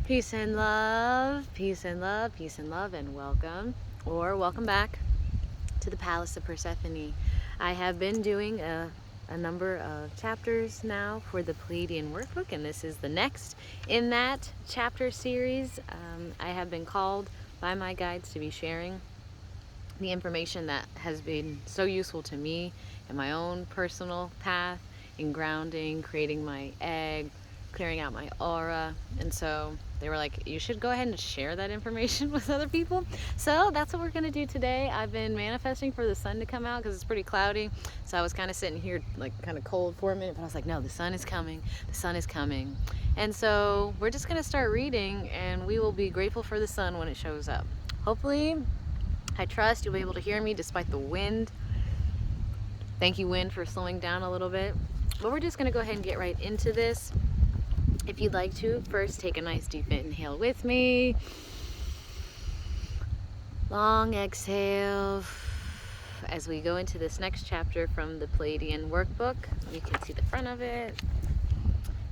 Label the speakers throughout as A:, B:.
A: Peace and love, peace and love, peace and love, and welcome back to the Palace of Persephone. I have been doing a number of chapters now for the Pleiadian workbook, and this is the next in that chapter series. I have been called by my guides to be sharing the information that has been so useful to me in my own personal path, in grounding, creating my egg, clearing out my aura. And so they were like, you should go ahead and share that information with other people. So that's what we're going to do today. I've been manifesting for the sun to come out because it's pretty cloudy. So I was kind of sitting here like kind of cold for a minute, but I was like, no, the sun is coming. The sun is coming. And so we're just going to start reading, and we will be grateful for the sun when it shows up. Hopefully, I trust you'll be able to hear me despite the wind. Thank you, wind, for slowing down a little bit. But we're just going to go ahead and get right into this. If you'd like to, first take a nice deep inhale with me. Long exhale as we go into this next chapter from the Pleiadian workbook. You can see the front of it.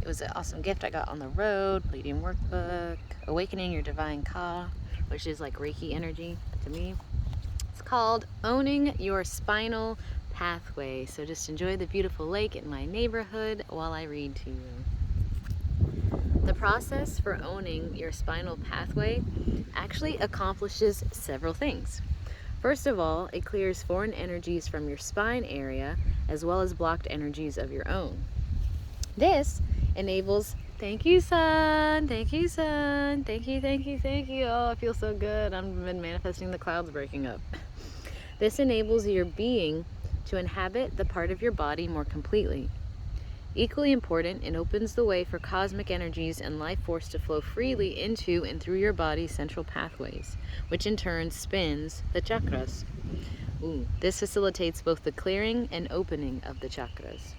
A: It was an awesome gift I got on the road. Pleiadian workbook, Awakening Your Divine Ka, which is like Reiki energy to me. It's called Owning Your Spinal Pathway. So just enjoy the beautiful lake in my neighborhood while I read to you. The process for owning your spinal pathway actually accomplishes several things. First of all, it clears foreign energies from your spine area as well as blocked energies of your own. This enables, thank you, sun, thank you, sun, thank you, thank you, thank you. Oh, I feel so good. I've been manifesting the clouds breaking up. This enables your being to inhabit the part of your body more completely. Equally important, it opens the way for cosmic energies and life force to flow freely into and through your body's central pathways, which in turn spins the chakras. This facilitates both the clearing and opening of the chakras.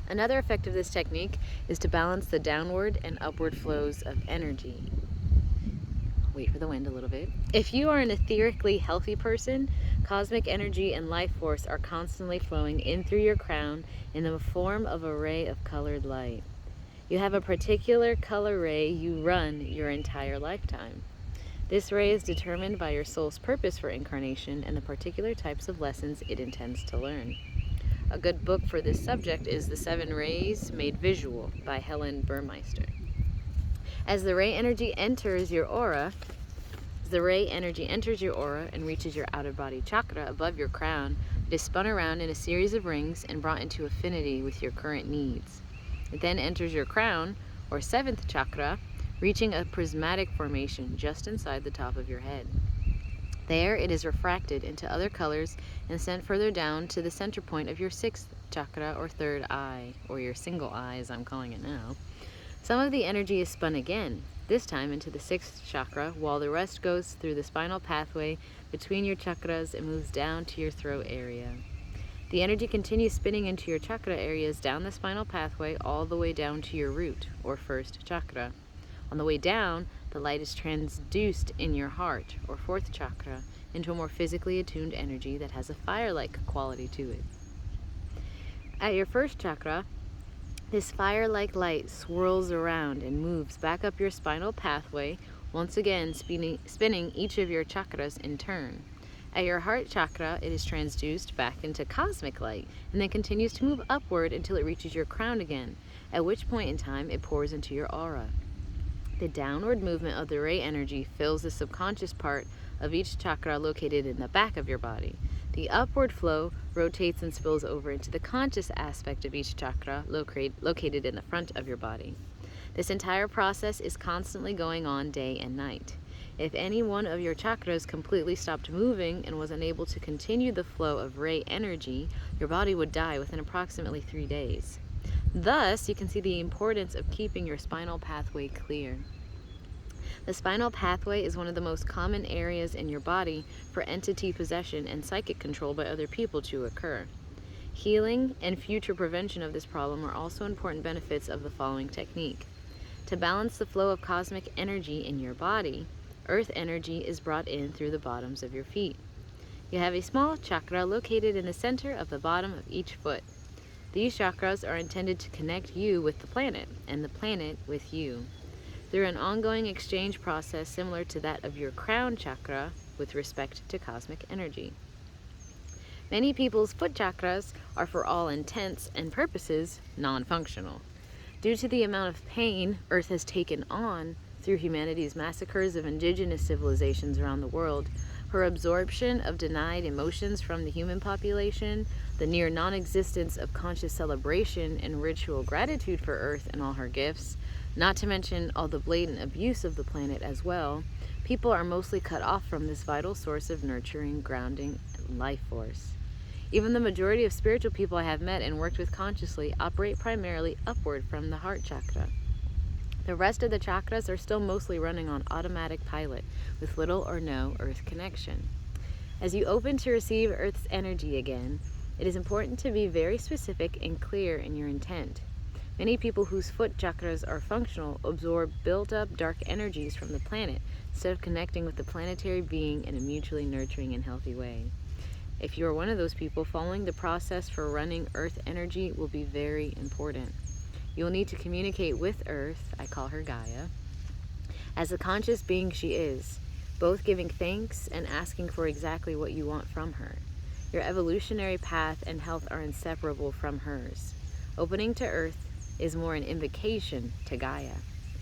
A: Another effect of this technique is to balance the downward and upward flows of energy. Wait for the wind a little bit. If you are an etherically healthy person, cosmic energy and life force are constantly flowing in through your crown in the form of a ray of colored light. You have a particular color ray you run your entire lifetime. This ray is determined by your soul's purpose for incarnation and the particular types of lessons it intends to learn. A good book for this subject is The 7 Rays Made Visual by Helen Burmeister. As the ray energy enters your aura, and reaches your outer body chakra above your crown, it is spun around in a series of rings and brought into affinity with your current needs. It then enters your crown, or 7th chakra, reaching a prismatic formation just inside the top of your head. There, it is refracted into other colors and sent further down to the center point of your 6th chakra, or 3rd eye, or your single eye as I'm calling it now. Some of the energy is spun again, this time into the 6th chakra, while the rest goes through the spinal pathway between your chakras and moves down to your throat area. The energy continues spinning into your chakra areas down the spinal pathway all the way down to your root, or 1st chakra. On the way down, the light is transduced in your heart, or 4th chakra, into a more physically attuned energy that has a fire-like quality to it. At your 1st chakra, this fire-like light swirls around and moves back up your spinal pathway, once again spinning each of your chakras in turn. At your heart chakra, it is transduced back into cosmic light and then continues to move upward until it reaches your crown again, at which point in time it pours into your aura. The downward movement of the ray energy fills the subconscious part of each chakra located in the back of your body. The upward flow rotates and spills over into the conscious aspect of each chakra located in the front of your body. This entire process is constantly going on day and night. If any one of your chakras completely stopped moving and was unable to continue the flow of ray energy, your body would die within approximately 3 days. Thus, you can see the importance of keeping your spinal pathway clear. The spinal pathway is one of the most common areas in your body for entity possession and psychic control by other people to occur. Healing and future prevention of this problem are also important benefits of the following technique. To balance the flow of cosmic energy in your body, earth energy is brought in through the bottoms of your feet. You have a small chakra located in the center of the bottom of each foot. These chakras are intended to connect you with the planet, and the planet with you. through an ongoing exchange process similar to that of your crown chakra with respect to cosmic energy. Many people's foot chakras are, for all intents and purposes, non-functional. Due to the amount of pain Earth has taken on through humanity's massacres of indigenous civilizations around the world, her absorption of denied emotions from the human population, the near non-existence of conscious celebration and ritual gratitude for Earth and all her gifts, not to mention all the blatant abuse of the planet as well, people are mostly cut off from this vital source of nurturing, grounding, life force. Even the majority of spiritual people I have met and worked with consciously operate primarily upward from the heart chakra. The rest of the chakras are still mostly running on automatic pilot, with little or no Earth connection. As you open to receive Earth's energy again, it is important to be very specific and clear in your intent. Many people whose foot chakras are functional absorb built-up dark energies from the planet instead of connecting with the planetary being in a mutually nurturing and healthy way. If you are one of those people, following the process for running Earth energy will be very important. You will need to communicate with Earth, I call her Gaia, as the conscious being she is, both giving thanks and asking for exactly what you want from her. Your evolutionary path and health are inseparable from hers. Opening to Earth is more an invocation to Gaia,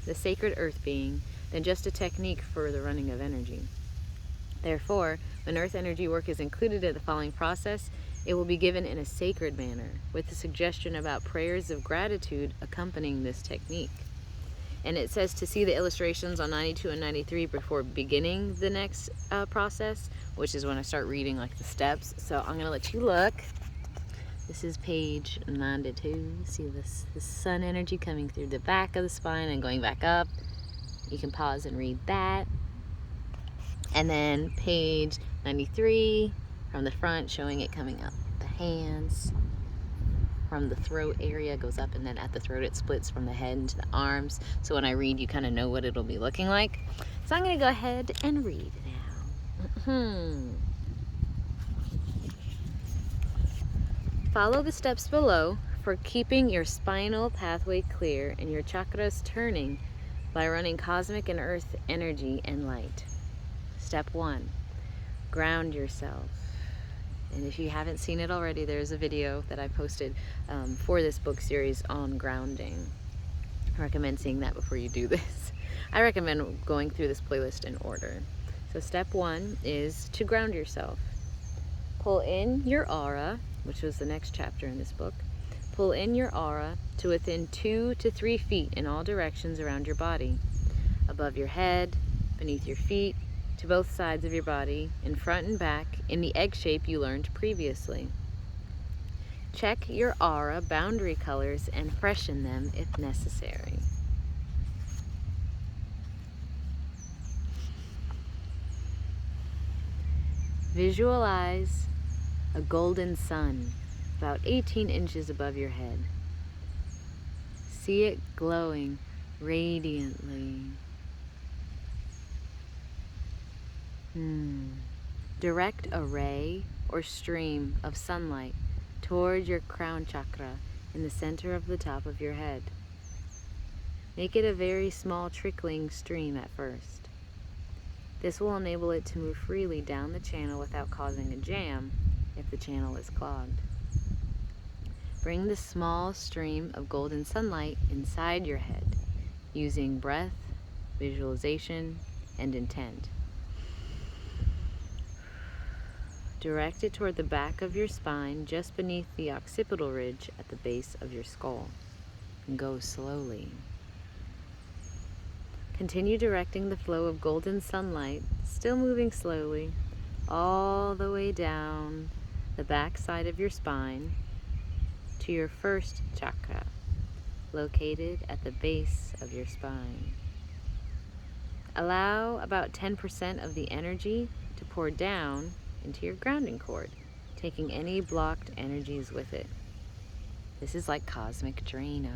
A: the sacred Earth being, than just a technique for the running of energy. Therefore, when Earth energy work is included in the following process, it will be given in a sacred manner, with the suggestion about prayers of gratitude accompanying this technique. And it says to see the illustrations on 92 and 93 before beginning the next process, which is when I start reading like the steps. So I'm going to let you look. This is page 92. See this sun energy coming through the back of the spine and going back up. You can pause and read that. And then page 93 from the front, showing it coming up the hands. From the throat area, goes up, and then at the throat it splits from the head into the arms. So when I read, you kind of know what it'll be looking like. So I'm going to go ahead and read now. Follow the steps below for keeping your spinal pathway clear and your chakras turning by running cosmic and earth energy and light. Step 1, ground yourself. And if you haven't seen it already, there's a video that I posted for this book series on grounding. I recommend seeing that before you do this. I recommend going through this playlist in order. So step 1 is to ground yourself. Pull in your aura, which was the next chapter in this book. Pull in your aura to within 2 to 3 feet in all directions around your body. Above your head, beneath your feet, to both sides of your body, in front and back, in the egg shape you learned previously. Check your aura boundary colors and freshen them if necessary. Visualize a golden sun about 18 inches above your head. See it glowing radiantly. Direct a ray or stream of sunlight toward your crown chakra in the center of the top of your head. Make it a very small trickling stream at first. This will enable it to move freely down the channel without causing a jam if the channel is clogged. Bring the small stream of golden sunlight inside your head using breath, visualization, and intent. Direct it toward the back of your spine, just beneath the occipital ridge at the base of your skull. And go slowly. Continue directing the flow of golden sunlight, still moving slowly, all the way down the back side of your spine to your first chakra, located at the base of your spine. Allow about 10% of the energy to pour down into your grounding cord, taking any blocked energies with it. This is like cosmic Drano.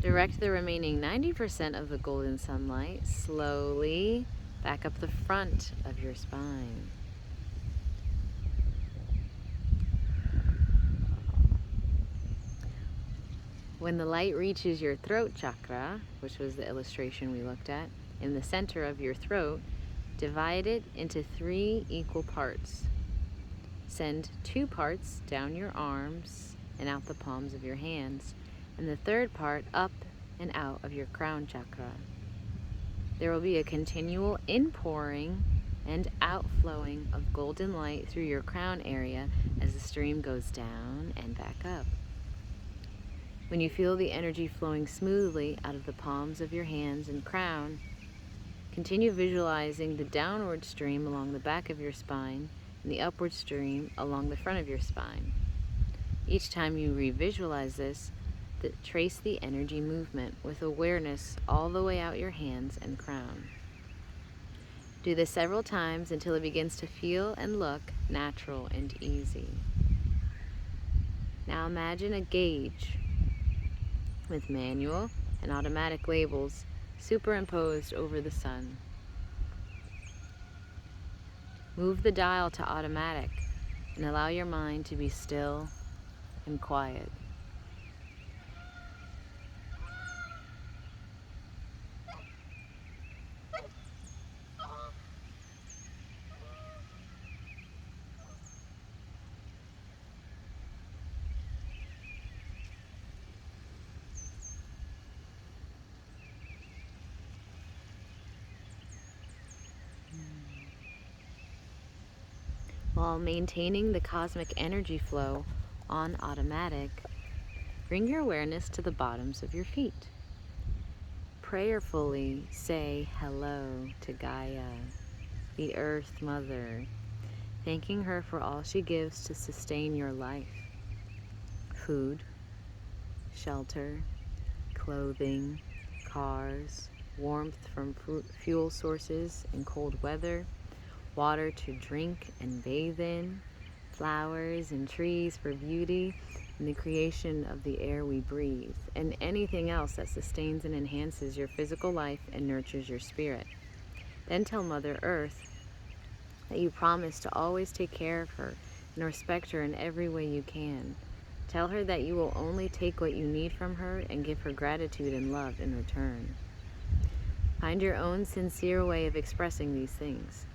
A: Direct the remaining 90% of the golden sunlight slowly back up the front of your spine. When the light reaches your throat chakra, which was the illustration we looked at, in the center of your throat, divide it into 3 equal parts. Send 2 parts down your arms and out the palms of your hands, and the 3rd part up and out of your crown chakra. There will be a continual inpouring and outflowing of golden light through your crown area as the stream goes down and back up. When you feel the energy flowing smoothly out of the palms of your hands and crown, continue visualizing the downward stream along the back of your spine and the upward stream along the front of your spine. Each time you revisualize this, trace the energy movement with awareness all the way out your hands and crown. Do this several times until it begins to feel and look natural and easy. Now imagine a gauge with manual and automatic labels superimposed over the sun. Move the dial to automatic and allow your mind to be still and quiet. While maintaining the cosmic energy flow on automatic, bring your awareness to the bottoms of your feet. Prayerfully say hello to Gaia, the Earth Mother, thanking her for all she gives to sustain your life. Food, shelter, clothing, cars, warmth from fuel sources in cold weather, water to drink and bathe in, flowers and trees for beauty, and the creation of the air we breathe, and anything else that sustains and enhances your physical life and nurtures your spirit. Then tell Mother Earth that you promise to always take care of her and respect her in every way you can. Tell her that you will only take what you need from her and give her gratitude and love in return. Find your own sincere way of expressing these things.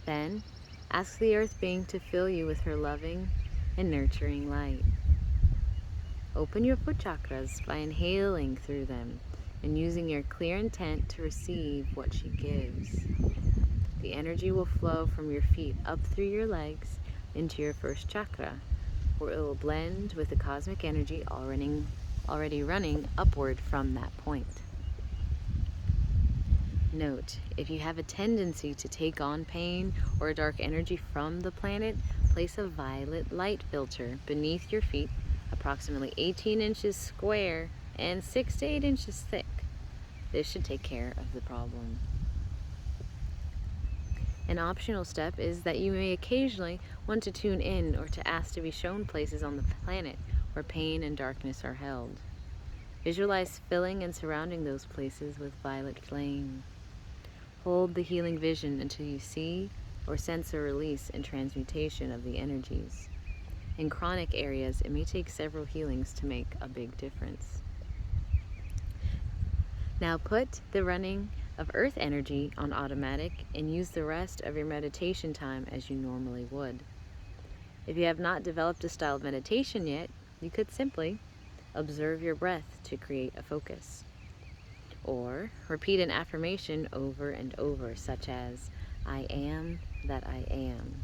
A: Then, ask the Earth Being to fill you with her loving and nurturing light. Open your foot chakras by inhaling through them and using your clear intent to receive what she gives. The energy will flow from your feet up through your legs into your first chakra, where it will blend with the cosmic energy already running upward from that point. Note, if you have a tendency to take on pain or dark energy from the planet, place a violet light filter beneath your feet, approximately 18 inches square and 6 to 8 inches thick. This should take care of the problem. An optional step is that you may occasionally want to tune in or to ask to be shown places on the planet where pain and darkness are held. Visualize filling and surrounding those places with violet flame. Hold the healing vision until you see or sense a release and transmutation of the energies. In chronic areas, it may take several healings to make a big difference. Now put the running of earth energy on automatic and use the rest of your meditation time as you normally would. If you have not developed a style of meditation yet, you could simply observe your breath to create a focus. Or repeat an affirmation over and over, such as, I am that I am.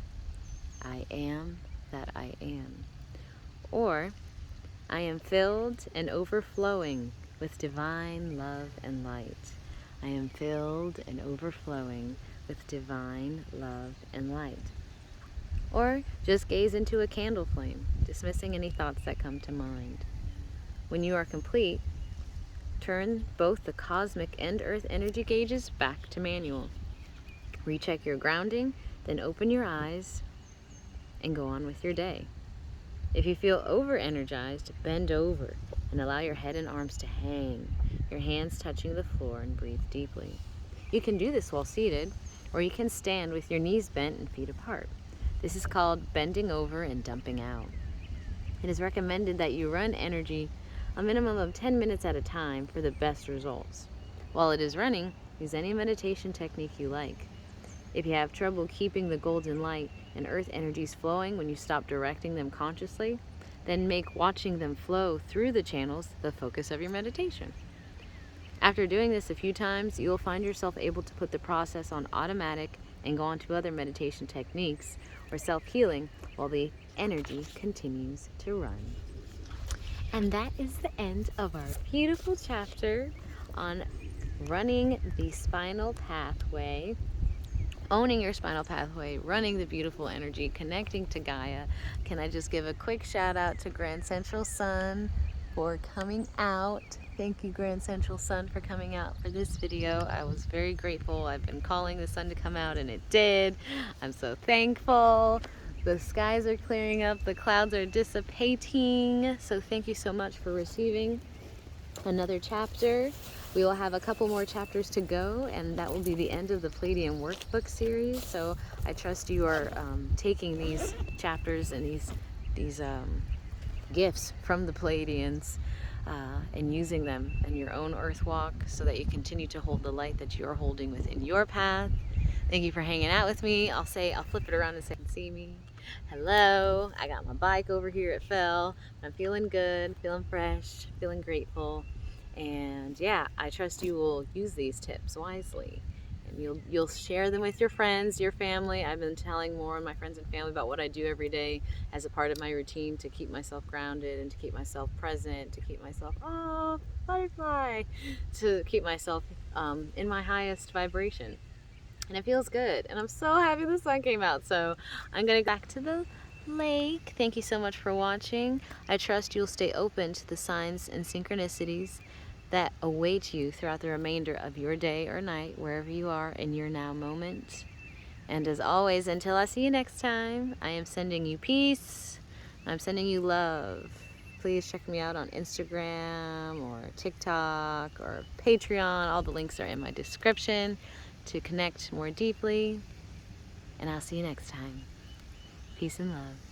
A: I am that I am. Or, I am filled and overflowing with divine love and light. I am filled and overflowing with divine love and light. Or just gaze into a candle flame, dismissing any thoughts that come to mind. When you are complete, turn both the cosmic and earth energy gauges back to manual. Recheck your grounding, then open your eyes and go on with your day. If you feel over-energized, bend over and allow your head and arms to hang, your hands touching the floor, and breathe deeply. You can do this while seated, or you can stand with your knees bent and feet apart. This is called bending over and dumping out. It is recommended that you run energy a minimum of 10 minutes at a time for the best results. While it is running, use any meditation technique you like. If you have trouble keeping the golden light and earth energies flowing when you stop directing them consciously, then make watching them flow through the channels the focus of your meditation. After doing this a few times, you will find yourself able to put the process on automatic and go on to other meditation techniques or self-healing while the energy continues to run. And that is the end of our beautiful chapter on running the spinal pathway, owning your spinal pathway, running the beautiful energy, connecting to Gaia. Can I just give a quick shout out to Grand Central Sun for coming out. Thank you, Grand Central Sun, for coming out for this video. I was very grateful. I've been calling the sun to come out and it did. I'm so thankful. The skies are clearing up, the clouds are dissipating. So thank you so much for receiving another chapter. We will have a couple more chapters to go, and that will be the end of the Pleiadian workbook series. So I trust you are taking these chapters and these gifts from the Pleiadians and using them in your own earth walk so that you continue to hold the light that you're holding within your path. Thank you for hanging out with me. I'll flip it around and say, you can see me. Hello, I got my bike over here, it fell. I'm feeling good, feeling fresh, feeling grateful. And yeah, I trust you will use these tips wisely. And you'll share them with your friends, your family. I've been telling more of my friends and family about what I do every day as a part of my routine to keep myself grounded and to keep myself present, to keep myself, oh, butterfly, to keep myself in my highest vibration. And it feels good. And I'm so happy the sun came out. So I'm going to go back to the lake. Thank you so much for watching. I trust you'll stay open to the signs and synchronicities that await you throughout the remainder of your day or night, wherever you are in your now moment. And as always, until I see you next time, I am sending you peace. I'm sending you love. Please check me out on Instagram or TikTok or Patreon. All the links are in my description to connect more deeply. And I'll see you next time. Peace and love.